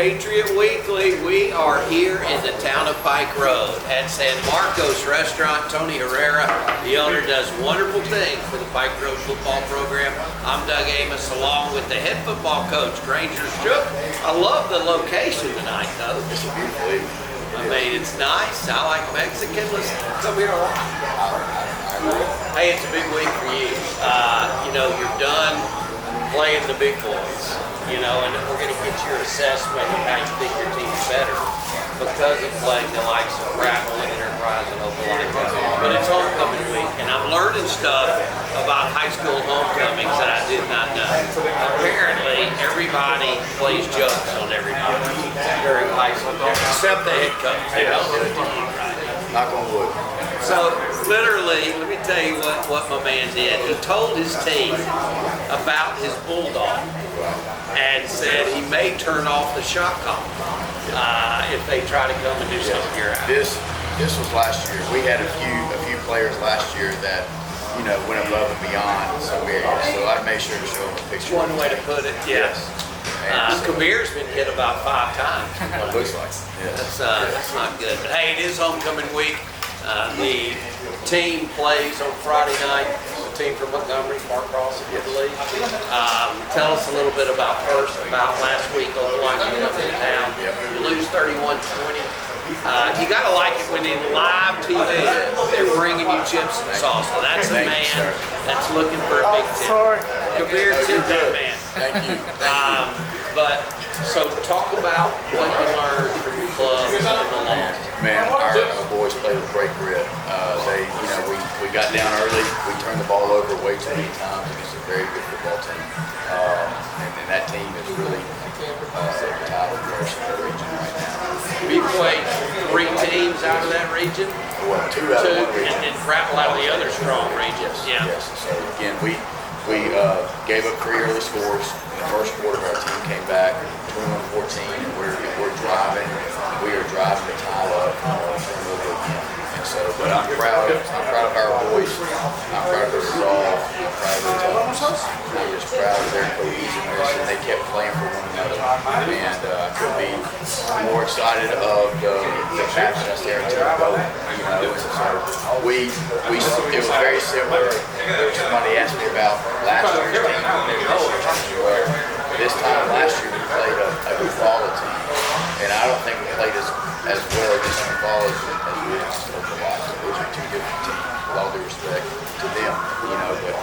Patriot Weekly. We are here in the town of Pike Road at San Marcos Restaurant. Tony Herrera, the owner, does wonderful things for the Pike Road football program. I'm Doug Amos, along with the head football coach, Granger Shook. I love the location tonight, though. It's a beautiful evening. I mean, it's nice. I like Mexican. Let's come here a lot. I agree. Hey, it's a big week for you. You know, you're done playing the big boys, you know, and we're going to get your assessment of how you think your team's better because of playing the likes of Prattle and Enterprise and Opelika. But it's homecoming week, and I'm learning stuff about high school homecomings that I did not know. Apparently, everybody plays jokes on everybody during high school, except the head coach. They don't do it to you, right? Knock on wood. So, literally, let me tell you what my man did. He told his team about his bulldog and said he may turn off the shot clock if they try to come and do something here out. This was last year. We had a few players last year that, you know, went above and beyond in some areas. So I made sure to show them a picture. One way to put it, yes. Kabir's been hit about 5 times. What it looks like. Yeah. That's not good. But hey, it is homecoming week. The team plays on Friday night. The team from Montgomery, Park Cross, I believe. Tell us a little bit about last week on the line you in town. You lose 31-20. You gotta like it when in live TV they're bringing you chips and salsa. That's a man that's looking for a big tip. Kabir tip that man. Thank you. But so talk about what you learned from your club in the long. Man, our boys played with great grit. We got down early. We turned the ball over way too many times against a very good football team. And that team is really the top of the region right now. We played 3 teams out of that region. Well, 2 out of 1 region. And then Prattle out of the other strong regions. Yes. Yeah. Yes. So again, we gave up 3 early scores. In the first quarter, our team came back 21-14, and we're driving. We are driving the tile up over again. And so, but I'm proud of our boys. I'm proud of their resolve. I'm proud of their toughness. I'm just proud of their cohesiveness, and they kept playing for one another. And I could be more excited of the match that's there to go. You know, and so it was very similar. There was somebody asked me about last year's team. Well, this time last year we played a Eufaula team, and I don't think we played as well against Eufaula as we did against Opelika. Those are 2 different teams, with all due respect to them, you know. But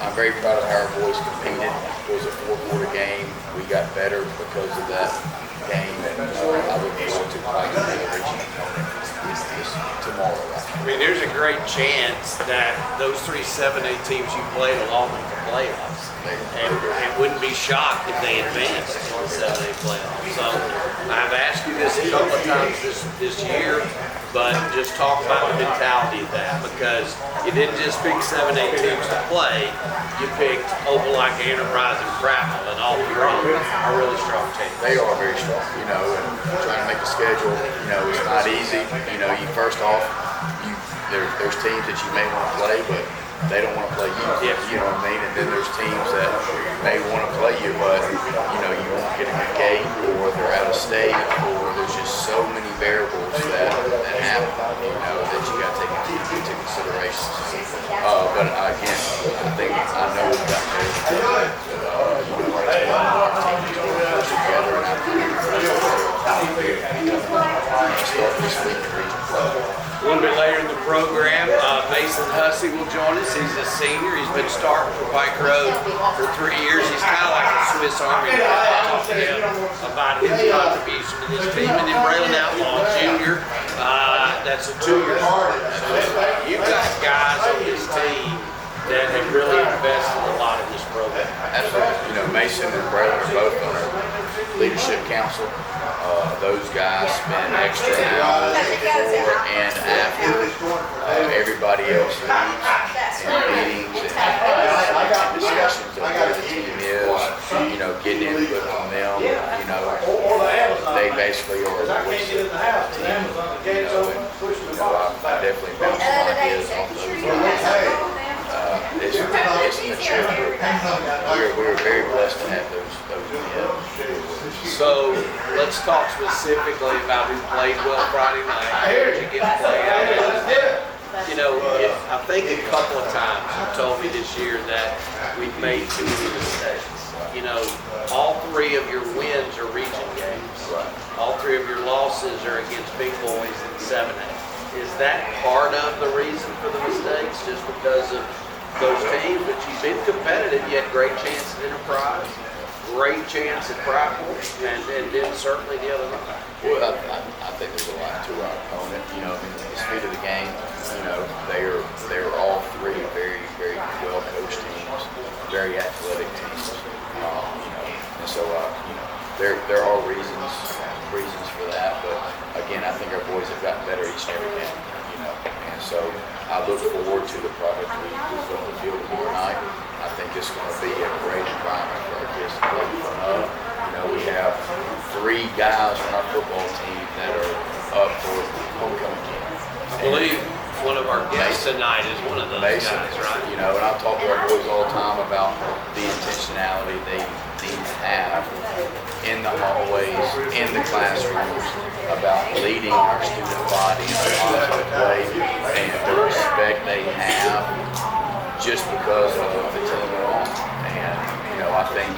I'm very proud of how our boys competed. It was a 4-quarter game. We got better because of that game, and I would be able to play the region opponent tomorrow. I mean, there's a great chance that those 3 7A teams you played along with the playoffs, and wouldn't be shocked if they advanced to the 7A playoffs. So I've asked you this a couple of times this year, but just talk about the mentality of that, because you didn't just pick 7A teams to play, you picked Opelika, Enterprise, and Prattle, and all 3 are really strong teams. They are very strong, you know, and trying to make a schedule, you know, it's not easy. You know, first off, there's teams that you may want to play, but they don't want to play you. Yes. You know what I mean? And then there's teams that may want to play you, but you know, you won't get a good game, or they're out of state, or there's just so many variables that happen, you know, that you got to take into consideration. But again, I think I know we've got to you know, our team is going to push together, and I think start this week in region play. A little bit later in the program, Mason Hussey will join us. He's a senior. He's been starting for Pike Road for 3 years. He's kind of like a Swiss Army knife. I'll talk to him about his contribution to this team. And then Braylon Outlaw Jr., that's a 2-year starter. So you've got guys on this team that have really invested a lot in this program. Absolutely. You know, Mason and Braylon are both on our leadership council. Those guys spend extra hours before and after everybody else leaves in meetings and discussions of where the team is, you know, getting input from them. You know, they basically are the voice of the team. You know, and I definitely bounce some ideas off those. It's a mature group. We're very blessed to have those men So let's talk specifically about who played well Friday night. Where did you get played out of? You know, I think a couple of times you told me this year that we've made too many mistakes. You know, all three of your wins are region games. All three of your losses are against big boys in 7A. Is that part of the reason for the mistakes? Just because of those teams? But you've been competitive. You had great chance at Enterprise, great chance at Prideful, and then certainly the other night. Well, I think there's a lot to our opponent. You know, I mean, the speed of the game. You know, they're all three very, very well coached teams, very athletic teams. You know, and so you know, there are reasons for that. But again, I think our boys have gotten better each and every game. You know, and so I look forward to the product we put on the field tomorrow night. I think it's going to be a great environment for our kids to play fun of. You know, we have 3 guys on our football team that are up for homecoming camp. I believe one of our guests tonight is one of those guys, right? You know, and I talk to our boys all the time about the intentionality they need to have in the hallways, in the classrooms, about leading our student body in a positive way, and the respect they have just because of the team they're on. And you know, I think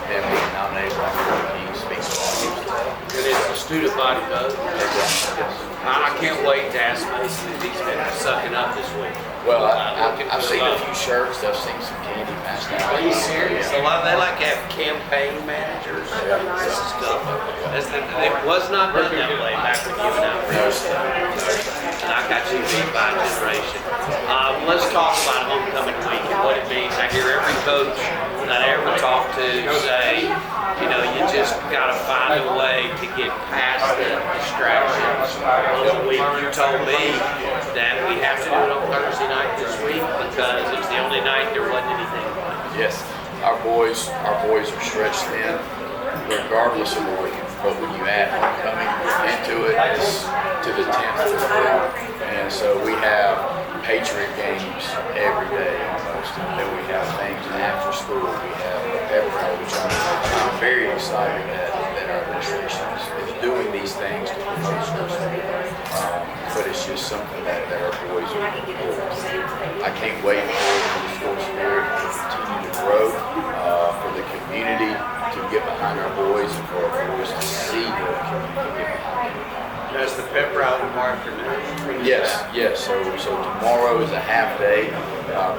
them being nominated for the speaks volumes. And it's a student body vote. I can't wait to ask Mason if he's been sucking up this week. Well, I've seen a few shirts. I've seen some candy passed out. Are you serious? A lot, they like to have campaign managers. Yeah. This is stuff. It was not done that way back when you went out. And I got you beat by a generation. Let's talk about homecoming week and what it means. I hear every coach that I ever talk to say, you know, you just got to find a way to get past the distractions of the week. You told me that we have to do it on Thursday night this week because it's the only night there wasn't anything like it. Yes, our boys are stretched thin, regardless of the week. But when you add homecoming into it, it's to the 10th to the 5th. And so we have Patriot games every day almost. And then we have things after school. We have Patriot, which I'm very excited that our administration is doing these things to promote sports. But it's just something that our boys are looking forward to. I can't wait for the school spirit to continue to grow, for the community to get behind our boys, and for our boys to see the community get behind them. That's the pep rally tomorrow afternoon. Yes. So tomorrow is a half day.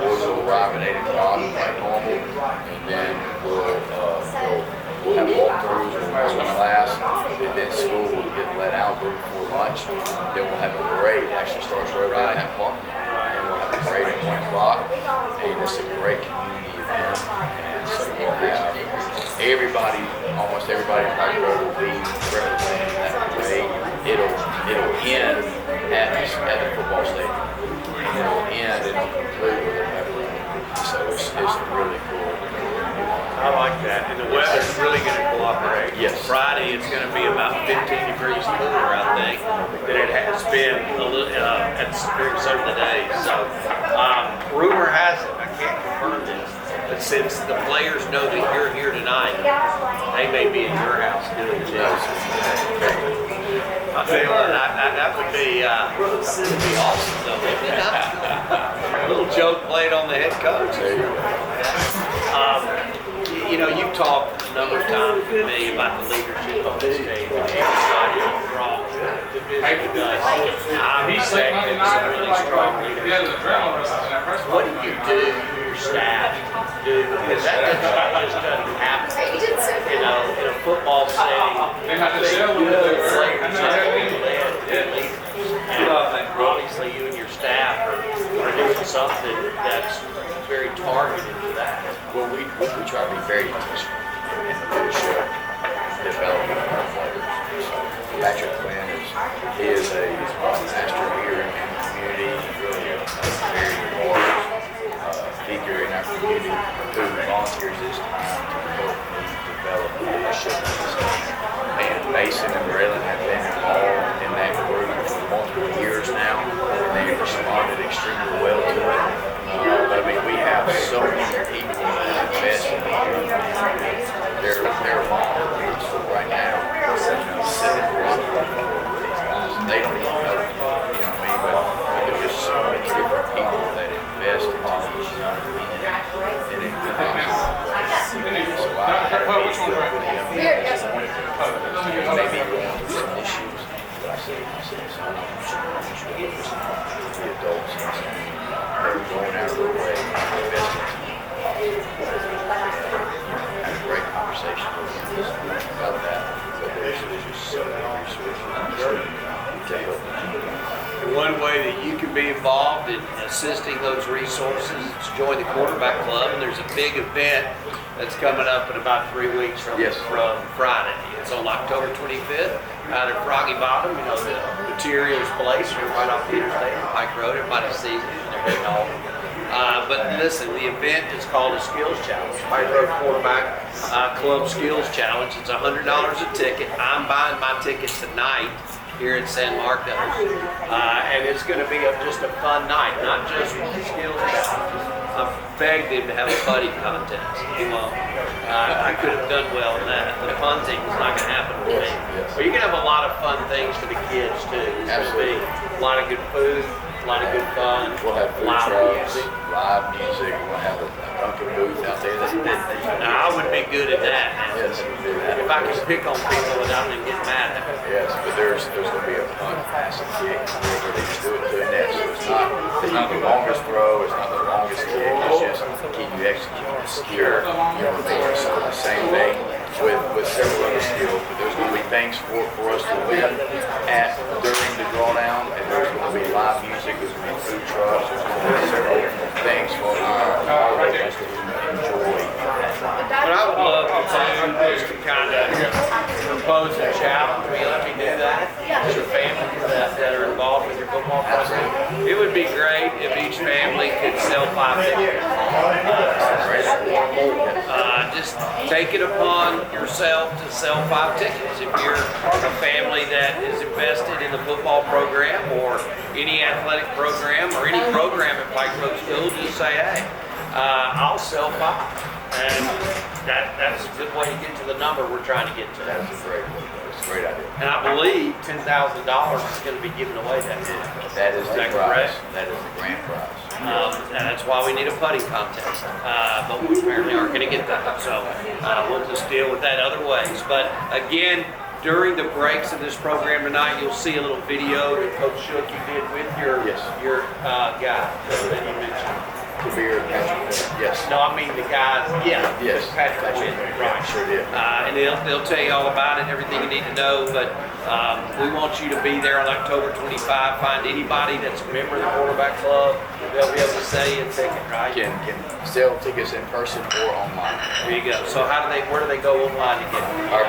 Boys will arrive at 8 o'clock like normal, and then we'll have walkthroughs with one class, and then school will get let out before lunch. Then we'll have a parade. It actually starts right around 10 o'clock, and we'll have a parade at 1 o'clock. And it's a great community event. And so we'll have everybody, almost everybody in Patriot will be represented in that parade. It'll end at the football stadium. And it'll end and it'll conclude with a pep rally. So it's really cool. I like that. And the weather's really going to cooperate. Yes. Friday it's going to be about 15 degrees cooler, I think, than it has been during some of the days. So rumor has it, I can't confirm this, but since the players know that you're here tonight, they may be at your house doing the news. I feel that would be awesome, though, wouldn't it? A little joke played on the head coach. There you go. You know, you've talked a number of times with me about the leadership on this team, and everybody brought division does. I'm expecting some really strong leadership. What do you do, your staff, do? Because that just doesn't happen. You know, in a football setting, they have good players, they have good leaders. And obviously you and your staff are doing something that's very targeted to that. Well, we try to be very intentional in the leadership development of our players. So Patrick Quinn is a master leader in the community. He's really a very important figure in our community who volunteers his time to help me develop leadership in this team. And Mason and Braylon have been involved in that group for multiple years now, and they have responded extremely well to it. But I mean, we have so many people that invest in the group. They're long. can be involved in assisting those resources. It's Join the Quarterback Club, and there's a big event that's coming up in about 3 weeks from Friday. It's on October 25th out at Froggy Bottom. You know, the materials place, you're right off the interstate on Pike Road. Everybody sees it, and they're getting all. But listen, the event is called a Skills Challenge, Pike Road Quarterback Club Skills Challenge. It's $100 a ticket. I'm buying my ticket tonight here in San Marcos, and it's going to be just a fun night, not just skills challenges. I've begged him to have a putting contest. He won't. I could have done well in that. The punting is not going to happen for me. But you can have a lot of fun things for the kids too. It's going to be a lot of good food, a lot of good fun. We'll have food trucks, live music. We'll have a Dunkin' booth out there. Now, I would be good at that. Yes, we do that. If I could pick on people without them getting mad at me. Yes, but there's going to be a punt, pass, and kick where they just do it to the net. So it's not the longest throw, it's not the longest kick. It's just can you execute the skill. So the same thing with several other skills. But there's going to be things for us to win during the drawdown, and there's going to be live music. There's going to be food trucks. There's going to be several things for our players to enjoy. What I would love to do is to kind of propose a challenge. Will you let me do that? To your families that are involved with your football program. It would be great if each family could sell 5 tickets. Just take it upon yourself to sell 5 tickets. If you're a family that is invested in the football program or any athletic program or any program at Pike Road School, just say, hey, I'll sell 5. And that's a good way to get to the number we're trying to get to. That's a great idea. And I believe $10,000 is going to be given away that year. That is the prize. Correct? That is the grand prize. And that's why we need a putting contest. But we apparently aren't going to get that. So we'll just deal with that other ways. But again, during the breaks of this program tonight, you'll see a little video that Coach Shook you did with your guy that you mentioned. Kabir, Patriot. Yes. No, I mean the guys. Yeah. Yes. Patriot. Right. Sure did. And they'll tell you all about it, everything you need to know. But we want you to be there on October 25. Find anybody that's a member of the quarterback club. They'll be able to sell you a ticket, right? Can sell tickets in person or online. There you go. So where do they go online to get them? Our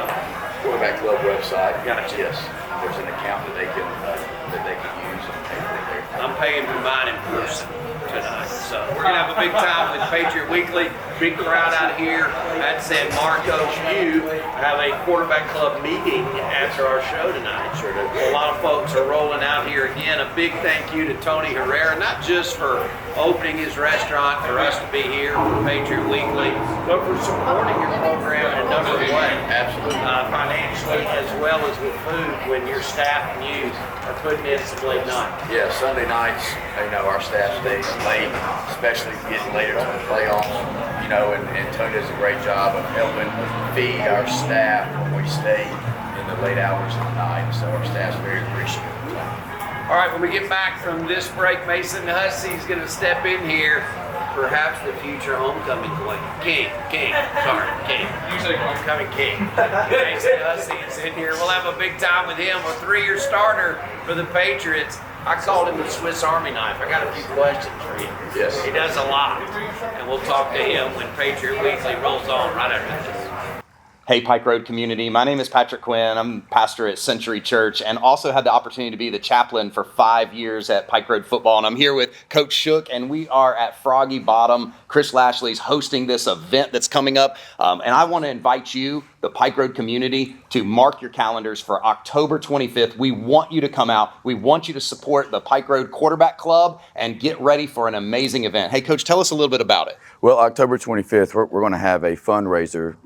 quarterback club website. Gotcha. Yes. There's an account that they can use and pay for their. I'm paying for mine in person tonight. So we're going to have a big time with Patriot Weekly. Big crowd out here at San Marcos. You have a quarterback club meeting after our show tonight. Sure do. A lot of folks are rolling out here again. A big thank you to Tony Herrera, not just for opening his restaurant for us to be here for Patriot Weekly, but for supporting your program in a number of ways. Absolutely. Financially as well as with food when your staff and you are putting in some late nights. Yeah, Sunday nights, our staff stays late, especially getting later to the playoffs. And Tony does a great job of helping feed our staff when we stay in the late hours of the night. So our staff's very appreciative. All right, when we get back from this break, Mason Hussey is going to step in here. Perhaps the future homecoming king. Homecoming king. Mason Hussey is in here. We'll have a big time with him, a 3-year starter for the Patriots. I called him the Swiss Army knife. I got a few questions for you. Yes. He does a lot. And we'll talk to him when Patriot Weekly rolls on right after this. Hey, Pike Road community. My name is Patrick Quinn. I'm pastor at Century Church and also had the opportunity to be the chaplain for 5 years at Pike Road football. And I'm here with Coach Shook, and we are at Froggy Bottom. Chris Lashley's hosting this event that's coming up. And I want to invite you, the Pike Road community, to mark your calendars for October 25th. We want you to come out. We want you to support the Pike Road Quarterback Club and get ready for an amazing event. Hey, Coach, tell us a little bit about it. Well, October 25th, we're going to have a fundraiser.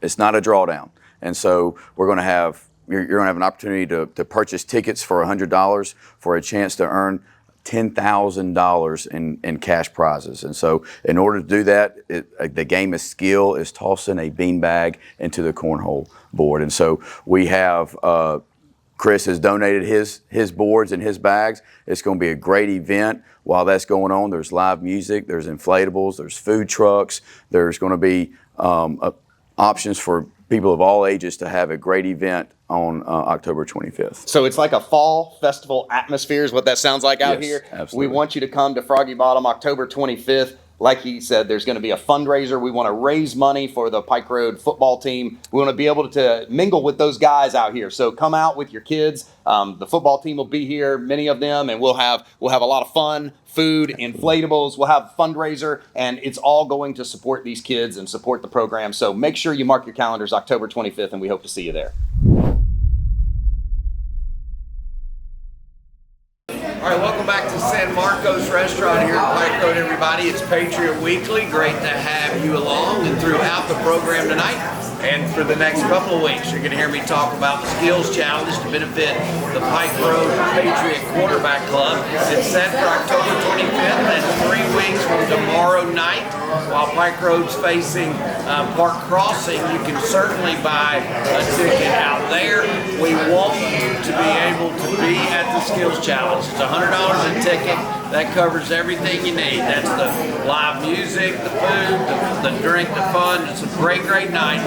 It's not a drawdown. And so we're going to have, you're going to have an opportunity to purchase tickets for $100 for a chance to earn $10,000 in cash prizes. And so in order to do that, the game of skill is tossing a beanbag into the cornhole board. And so we have, Chris has donated his boards and his bags. It's going to be a great event. While that's going on, there's live music, there's inflatables, there's food trucks, there's going to be options for people of all ages to have a great event on October 25th. So it's like a fall festival atmosphere is what that sounds like out Yes, here. absolutely. We want you to come to Froggy Bottom October 25th. Like he said, there's going to be a fundraiser. We want to raise money for the Pike Road football team. We want to be able to mingle with those guys out here. So come out with your kids. The football team will be here, many of them, and we'll have a lot of fun, food, inflatables. We'll have a fundraiser, and it's all going to support these kids and support the program. So make sure you mark your calendars October 25th, and we hope to see you there. All right, welcome back to San Marcos Restaurant here at Pike Road, everybody. It's Patriot Weekly. Great to have you along and throughout the program tonight. And for the next couple of weeks, you're going to hear me talk about the Skills Challenge to benefit the Pike Road Patriot Quarterback Club. It's set for October 25th, and 3 weeks from tomorrow night. While Pike Road's facing Park Crossing, you can certainly buy a ticket out there. We want you to be able to be at the Skills Challenge. It's $100 a ticket. That covers everything you need. That's the live music, the food, the drink, the fun. It's a great, great night.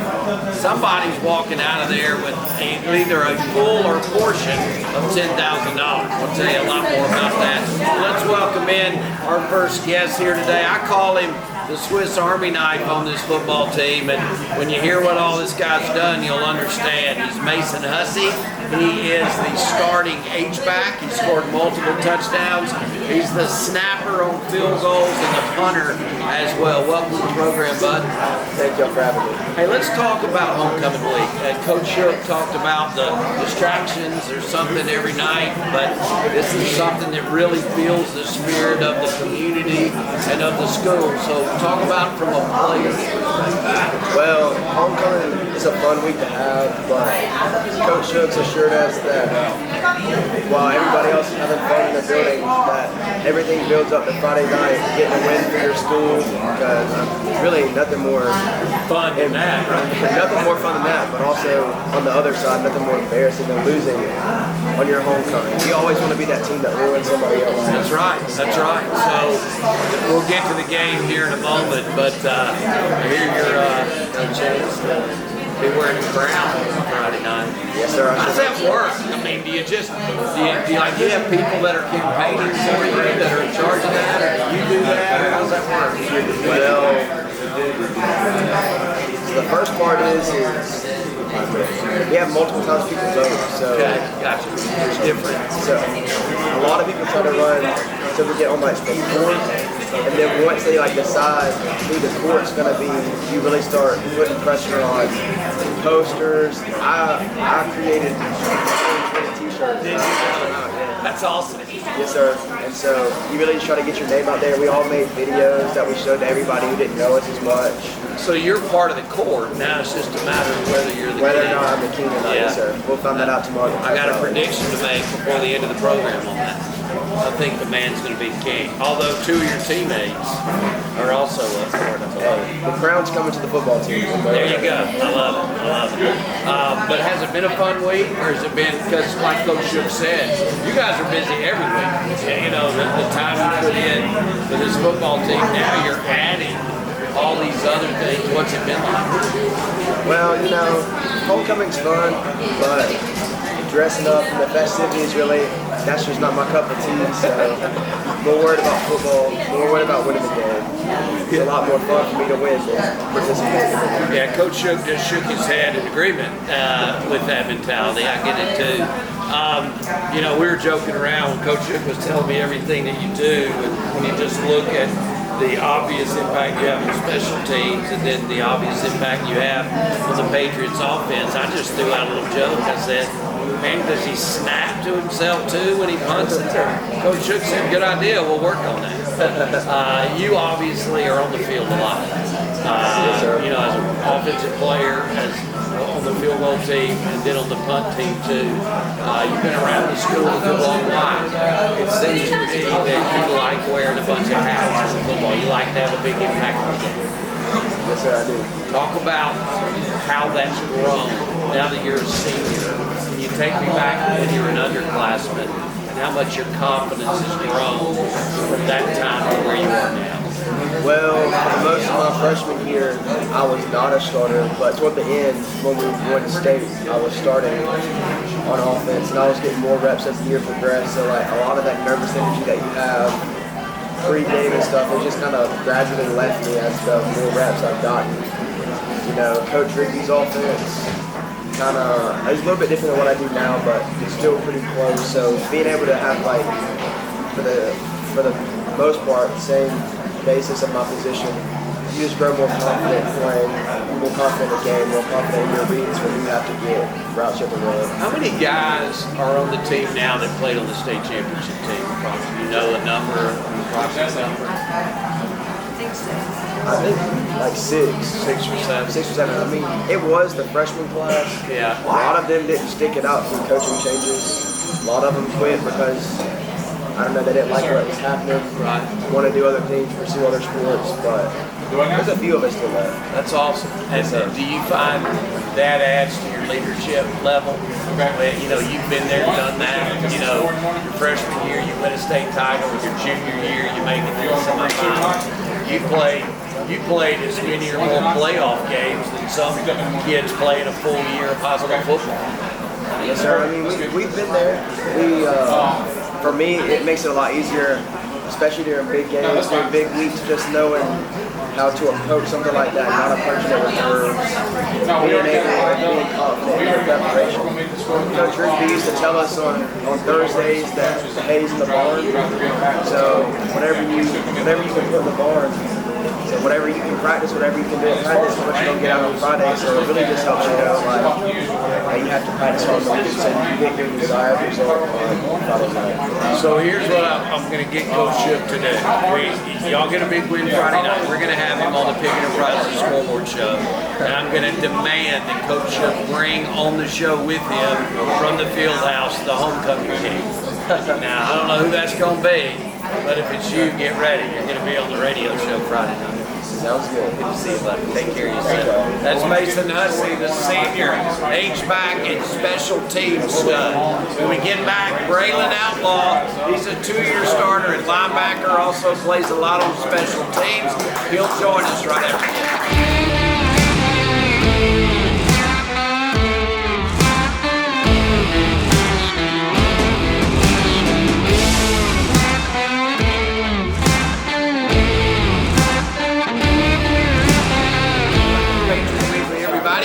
Somebody's walking out of there with either a full or portion of $10,000. I'll tell you a lot more about that. Let's welcome in our first guest here today. I call him the Swiss Army knife on this football team, and when you hear what all this guy's done, you'll understand. He's Mason Hussey. He is the starting H-back. He scored multiple touchdowns. He's the snapper on field goals and the punter as well. Welcome to the program, bud. Thank you for having me. Hey, let's talk about homecoming week. Coach Shook talked about the distractions. There's something every night, but this is something that really feels the spirit of the community and of the school. So talk about it from a player's perspective. Well, homecoming is a fun week to have, but Coach Shook's assured us that while everybody else is having fun in the building, that everything builds up to Friday night, getting a win for your school, because really nothing more Fun than that, right? nothing more fun than that, but also on the other side, nothing more embarrassing than losing on your homecoming. You always want to be that team that ruins somebody else. That's right. That's right. So we'll get to the game here in a moment, but I hear you're no chance to be wearing brown on Friday night. Yes, sir. How does that work? I mean, do you have people that are campaigning for you that are in charge of that, or do you do that, or how does that work? Well, the first part is we have multiple times people vote, so Okay, gotcha. It's different. So a lot of people try to run until we get on like the court, and then once they like decide who the court's gonna be, you really start putting pressure on posters. I created 20 t-shirts. That's awesome. Yes, sir. And so you really just try to get your name out there. We all made videos that we showed to everybody who didn't know us as much. So you're part of the court. Now it's just a matter of whether you're the Whether king. or not I'm the king or not, Yeah. yes, sir. We'll find that out tomorrow. I got a prediction to make before the end of the program on that. I think the man's going to be the king. Although 2 of your teammates are also up for it. The crown's coming to the football team. There you go. I love it. I love it. But has it been a fun week, or has it been, because like Coach Shook said, you guys are busy every week. You know, the time you put in for this football team, now you're adding all these other things. What's it been like? Well, you know, homecoming's fun, but dressing up and the festivities really, that's just not my cup of tea. So more worried about football, more worried about winning the game. It's a lot more fun for me to win than participate in the game. Yeah, Coach Shook just shook his head in agreement with that mentality. I get it too. You know, we were joking around when Coach Shook was telling me everything that you do, and when you just look at the obvious impact you have on special teams and then the obvious impact you have on the Patriots offense, I just threw out a little joke. I said, man, does he snap to himself too when he punts it? Coach Shook said, good idea, we'll work on that. You obviously are on the field a lot. You know, as an offensive player, as on the field goal team, and then on the punt team too. You've been around the school a good long while. It seems to me that you like wearing a bunch of hats in football. You like to have a big impact on the game. Yes, sir, I do. Talk about how that's grown now that you're a senior. Can you take me back when you were an underclassman and how much your confidence has grown from that time to where you are now? Well, for most of my freshman year, I was not a starter, but toward the end, when we won state, I was starting on offense, and I was getting more reps as the year progressed. So like a lot of that nervous energy that you have pre-game and stuff, it just kind of gradually left me as the more reps I've gotten. You know, Coach Rigby's offense kind of is a little bit different than what I do now, but it's still pretty close. So being able to have like for the most part same basis of my position, you just grow more confident playing, more confident in the game, more confident in your reads when you have to get routes you have to run. How many guys are on the team now that played on the state championship team? You know the number, approximate number? I think like six or seven. I mean, it was the freshman class. Yeah. A lot of them didn't stick it out through coaching changes. A lot of them quit because, I don't know, they didn't like what was happening. Right. Want to do other things, pursue other sports, but there's a few of us still left. That's awesome. And do you find that adds to your leadership level? You know, you've been there, done that. You know, your freshman year, you win a state title. Your junior year, you make it to the semifinals. You played as many or more playoff games than some kids play in a full year of high school football. Yes, sir. I mean, we've been there. For me, it makes it a lot easier, especially during big games, during big weeks, just knowing how to approach something like that, not approaching it with nerves, being confident in your preparation. Coach Rigby used to tell us on Thursdays that the hay's in the barn, so whatever you can put in the barn, so whatever you can practice, whatever you can do in practice, what you don't get out on Friday, so it really just helps you know, like, how you have to practice on the weekend so you can get your desired result on Friday night. So here's what I'm going to get Coach Shook to do. Y'all get a big win Friday night. We're going to have him on the Picking and Prizes scoreboard show. And I'm going to demand that Coach Shook bring on the show with him from the field house the homecoming team. Now, I don't know who that's going to be, but if it's you, get ready. You're going to be on the radio show Friday night. Sounds good. Good to see you, buddy. Take care of yourself. That's Mason Hussey, the senior H-back and special teams stud. When we get back, Braylon Outlaw, he's a 2-year starter at linebacker, also plays a lot on special teams. He'll join us right after this.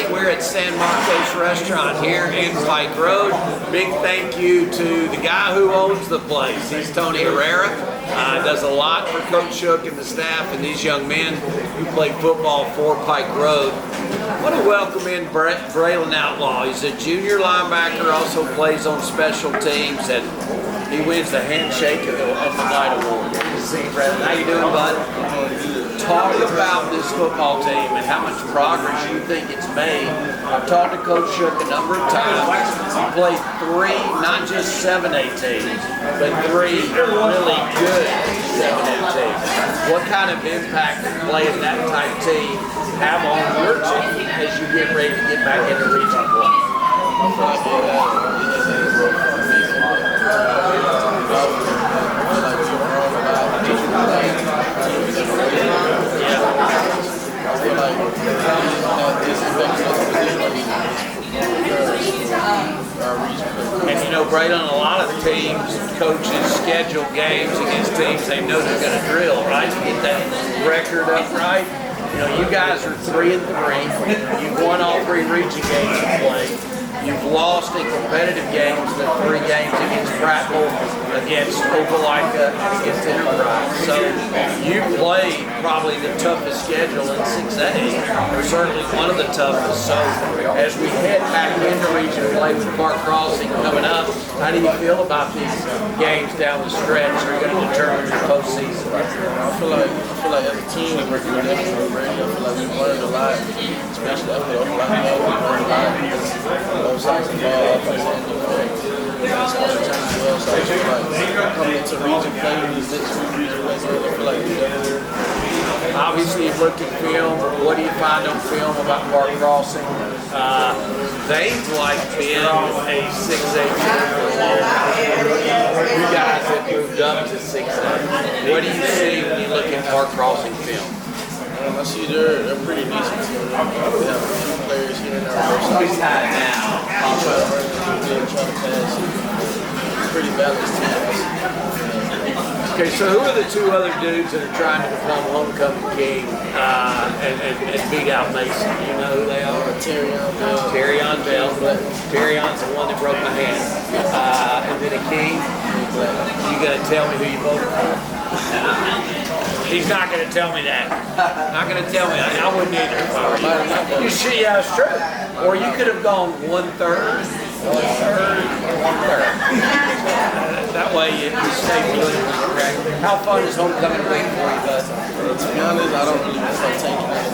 We're at San Marcos Restaurant here in Pike Road. Big thank you to the guy who owns the place. He's Tony Herrera. Does a lot for Coach Shook and the staff and these young men who play football for Pike Road. I want to welcome in Braylon Outlaw. He's a junior linebacker, also plays on special teams, and he wins the Handshake of the Night Award. Good to see you, Braylon. How you doing, bud? Talk about this football team and how much progress you think it's made. I've talked to Coach Shook a number of times. He played 3, not just 7A teams, but 3 really good 7A teams. What kind of impact does playing that type of team have on your team as you get ready to get back into region play? And you know, Braylon, a lot of teams, coaches schedule games against teams they know they're going to drill, right? To get that record up right. You know, you guys are 3-3. You've won all 3 region games you played. You've lost in competitive games, the 3 games against Prattville, against Opelika, and against Enterprise. So you played probably the toughest schedule in 6A, or certainly one of the toughest. So as we head back into region play with Park Crossing coming up, how do you feel about these games down the stretch that are going to determine your postseason? I feel like as a team we're doing it already. I feel like we learned a lot, especially after the Opelika. We learned a lot. Both sides of the ball, offense and defense. Special teams as well. So I feel like coming into region play, these next 2 region plays, I feel like we're done. Obviously, you've looked at film. What do you find on film about Park Crossing? They've been a 6A team for a long time. You guys have moved up to 6A. What do you see when you look at Park Crossing film? I see they're pretty decent. We have a few players here and there on both sides. Try to run the good, try to pass. Pretty balanced team. Okay, so who are the two other dudes that are trying to become homecoming king and beat out Mason? You know who they are? Terrion Bell. Terrion's the one that broke my hand. And then a king. You gonna tell me who you voted for? He's not gonna tell me that. Not gonna tell me that. I wouldn't either if I were you. You see, yeah, it's true. Or you could have gone 1/3. 1/3 or 1/3. That way you stay politically correct. How fun is homecoming week for you, bud? To be honest, I don't really start taking that.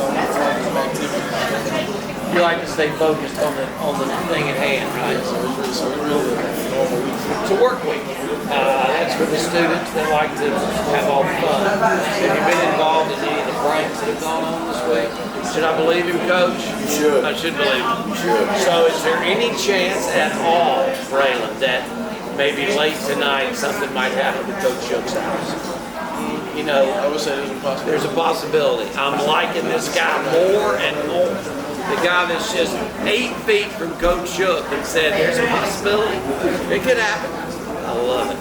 You like to stay focused on the thing at hand, right? So it's really a normal week. It's a work week. That's for the students that like to have all the fun. Have you been involved in any of the pranks that have gone on this week? Should I believe him, Coach? You should. I should believe him. You should. So is there any chance at all, Braylon, that maybe late tonight something might happen to Coach Shook's house? You know, I would say there's a possibility. there's a possibility. I'm liking this guy more and more. The guy that's just 8 feet from Coach Shook and said there's a possibility. It could happen. I love it.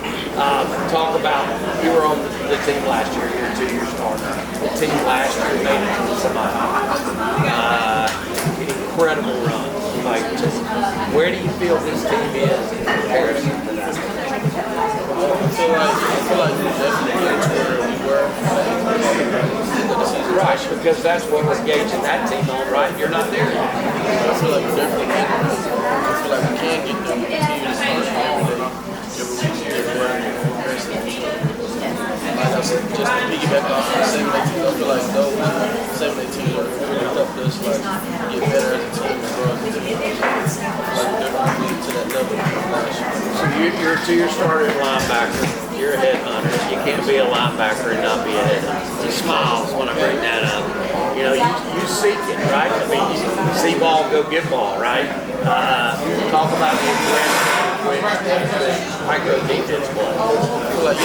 Talk about, you were on the team last year, you're a 2-year starter. The team last year made it to the semifinals. Incredible run. Like, just, where do you feel this team is in comparison to that? I feel like we're definitely getting to where we were. Right, because that's what we're gauging that team on, right? You're not there yet. I feel like we're definitely getting there. I feel like we can get there. We continue to start strong. Every week we get better and progressive. Like I said, just to piggyback off of the 7-8 teams, I feel like those 7-8 teams are really helped us get better as a team and grow as a team. Like we're definitely getting to that level last year. So you're a 2-year starter at linebacker. You're a headhunter. You can't be a linebacker and not be a headhunter. He smiles when I bring that up. You know, you seek it, right? I mean, you see ball, go get ball, right? Talk about the aggressive which micro defense was. I feel like,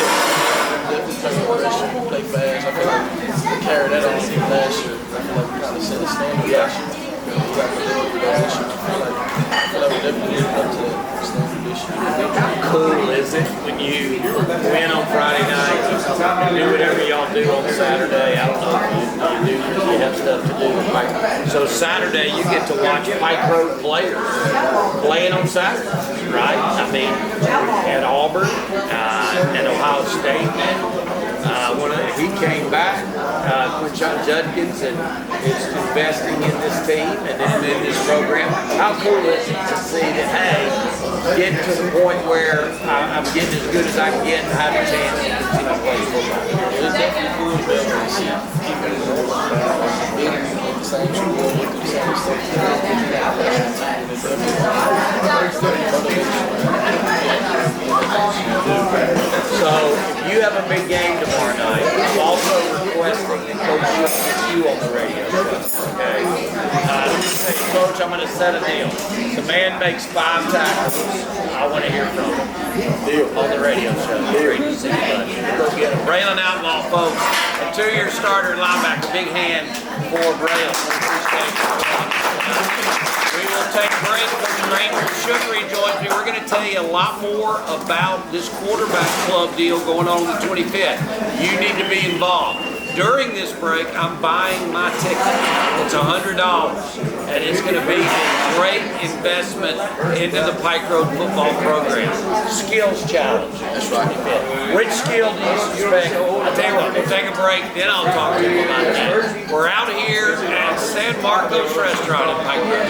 definitely play aggression, play fast. I feel like we carried that on from last year. I feel like we kind of set a standard last year. We got to live with that issue. I feel like we definitely lived up to that standard this year. How cool is it when you win on Friday night and do whatever y'all do on Saturday? I don't know if you have stuff to do with Pike. So Saturday you get to watch Pike Road players playing on Saturday, right? I mean, at Auburn and Ohio State. When he came back, Quinshon Judkins and is investing in this team and in this program. How cool is it to see that, hey, getting to the point where I'm getting as good as I can get and have a chance to continue to play football? It's definitely cool to be able to see people being in the same school, with the same So, if you have a big game tomorrow night, I'm also requesting that Coach Shook get you on the radio show, okay? Coach, I'm going to set a deal. The man makes 5 tackles. I want to hear from him. Deal. On the radio show. Great to see you, buddy. Go get him. Braylon Outlaw, folks. A 2-year starter linebacker. Big hand for Braylon. We will take a break. Coach Ranger Shook rejoins me. We're going to tell you a lot more about this quarterback club deal going on the 25th. You need to be involved. During this break, I'm buying my ticket. It's $100, and it's going to be a great investment into the Pike Road football program. Skills challenge. That's right. Which skill do you suspect? I'll tell you what, we'll take a break, then I'll talk to you about that. We're out here at San Marcos Restaurant in Pike Road.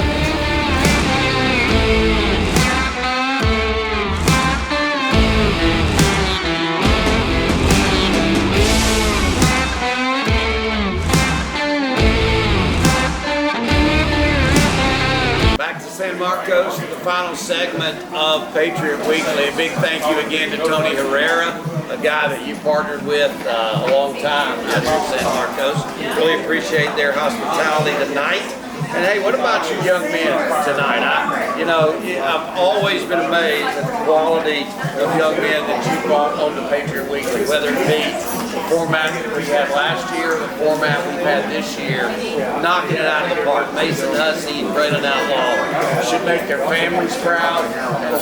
San Marcos for the final segment of Patriot Weekly. A big thank you again to Tony Herrera, a guy that you partnered with a long time at San Marcos. Really appreciate their hospitality tonight. And hey, what about you young men tonight? I've always been amazed at the quality of young men that you brought on to Patriot Weekly, whether it be format that we had last year, the format we've had this year, knocking it out of the park. Mason Hussey and Brennan Outlaw should make their families proud,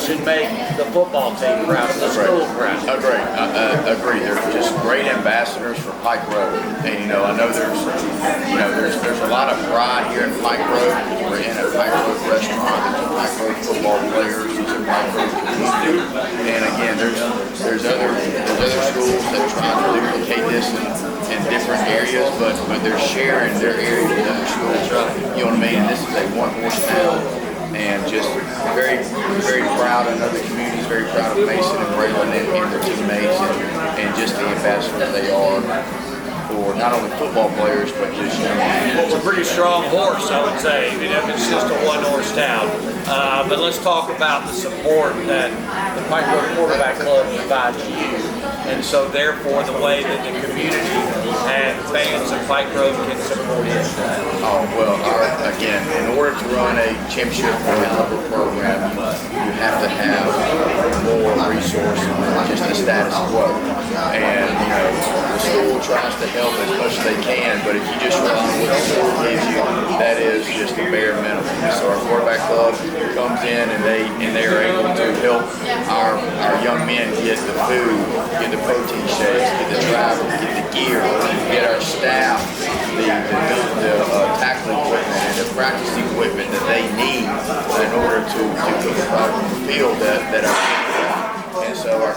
should make the football team proud, the school proud. Agree. They're just great ambassadors for Pike Road. And I know there's a lot of pride here in Pike Road. We're in a Pike Road restaurant. There's a Pike Road football players. There's a Pike Road community. And again, there's other schools that try to duplicate this in different areas, but they're sharing their area with other schools. You know what I mean? And this is a one-horse town, and just very, very proud of other communities, very proud of Mason and Braylon and their teammates, and just the ambassadors they are for not only football players, but just It's a pretty strong horse, I would say. It's just a one-horse town. But let's talk about the support that the Pike Road Quarterback Club provides you. And so therefore the way that the community and fans of Pike Road can support it. Oh, well, again, in order to run a championship caliber program, you have to have more resources than just the status quo. And, the school tries to help as much as they can, but if you just rely on what the school gives you, that is just the bare minimum. So our quarterback club comes in and they are able to help our young men get the food, get the protein shakes, get the travel, get the gear, get our staff the tackling equipment and the practice equipment that they need in order to put the product on the field that are. And so our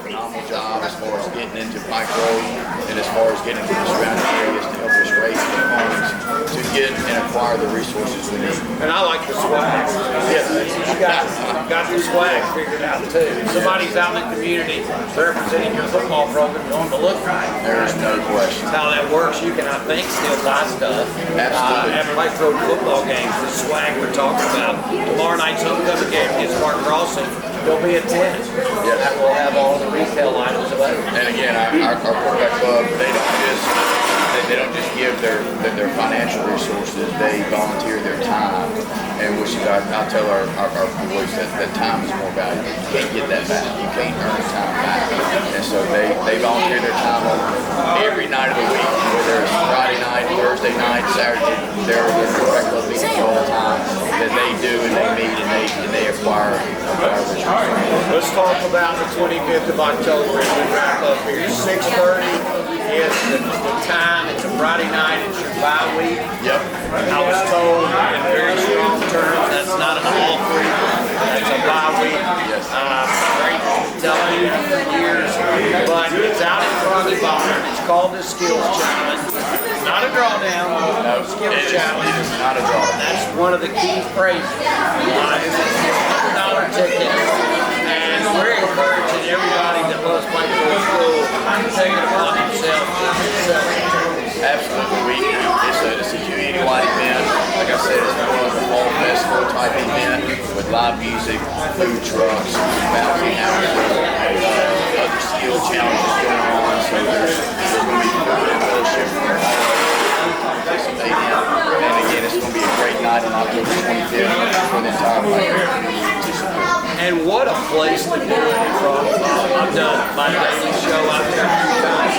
phenomenal job as far as getting into Pike Road and as far as getting to the surrounding areas to help us raise the funds to get and acquire the resources we need. And I like the swag. You got the swag figured out too. Somebody's out in the community representing your football program going to look right. There's no question. That's how that works. You can, I think, still buy stuff at Pike Road football games. The swag we're talking about. Tomorrow night's homecoming game against Mark Crossing. There'll be a tent that will have all the retail items available. And again, our quarterback club, they don't just give their financial resources, they volunteer their time. And which I tell our boys that time is more valuable. You can't get that back. You can't earn time back. And so they volunteer their time every night of the week, whether it's Friday night, Thursday night, Saturday. They're quarterback club meetings all the time that they do and they meet and they acquire resources. Let's talk about the 25th of October as we wrap up here. 6:30 is the time. It's a Friday night. It's your bye week. Yep. I was told in very strong terms that's not an off week. It's a bye week. Yes. Great telling you for years, but it's out in Froggy Bottom. It's called the Skills Challenge. Not a drawdown. No, Skills Challenge. It is not a drawdown. That's one of the key phrases. It's a $100 ticket. And we're encouraging everybody that loves Pike Road School to take it upon themselves to sell it. Absolutely. It's a community-wide event. Like I said, it's more of a fall festival type event with live music, food trucks, bouncing houses, other skill challenges going on. So there's going to be food and fellowship for everybody to participate in. And again, it's going to be a great night on October 25th for the entire Pike Road community to participate. And what a place to do it from. I've done my daily show out there a few times.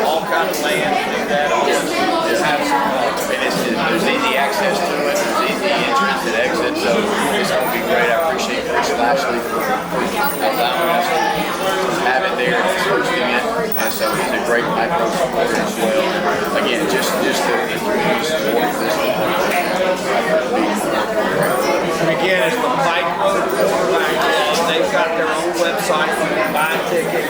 All kind of land to do that on. Just have some fun. And there's easy access to it. There's easy entrance and exit. So it's going to be great. I appreciate Chris Lashley for allowing us to have it there and hosting it. And so he's a great Pike Road supporter as well. Again, just the community support for this. And again, it's the Pike Road Quarterback Club. They've got their own website. You can buy a ticket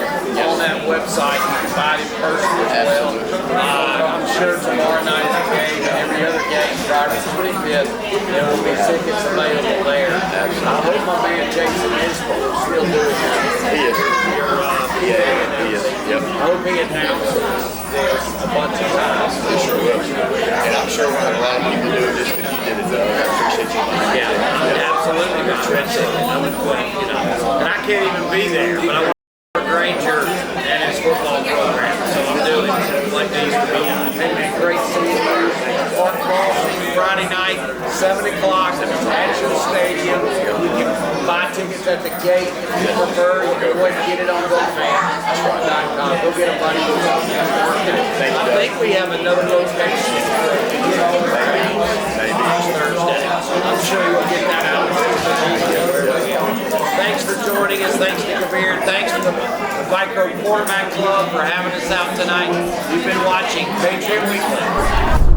on that website. You can buy it in person as well. I'm sure tomorrow night at the game and every other game prior to the 25th, there will be tickets available there. I hope my man Jason Isbell is still doing that. He is. He is. Yep. I hope he announces this a bunch of times. He sure will. And I'm sure we'll have a lot of people do it just because you did it, though. I appreciate you. Yeah, absolutely. Good trip ticket. I would put, and I can't even be there, but I want to Granger and his football program, so I'm doing it like these to be. They've been great season. football Friday night, 7 o'clock at the Stadium. You can buy tickets at the gate if you prefer. You can go ahead and get it on GoFan.com. Go get a buddy. I think we have another location. Thursday. I'm sure you'll get that out. Thanks for joining us. Thanks to Kabir. Thanks to the Pike Road Quarterback Club for having us out tonight. You've been watching Patriot Weekly.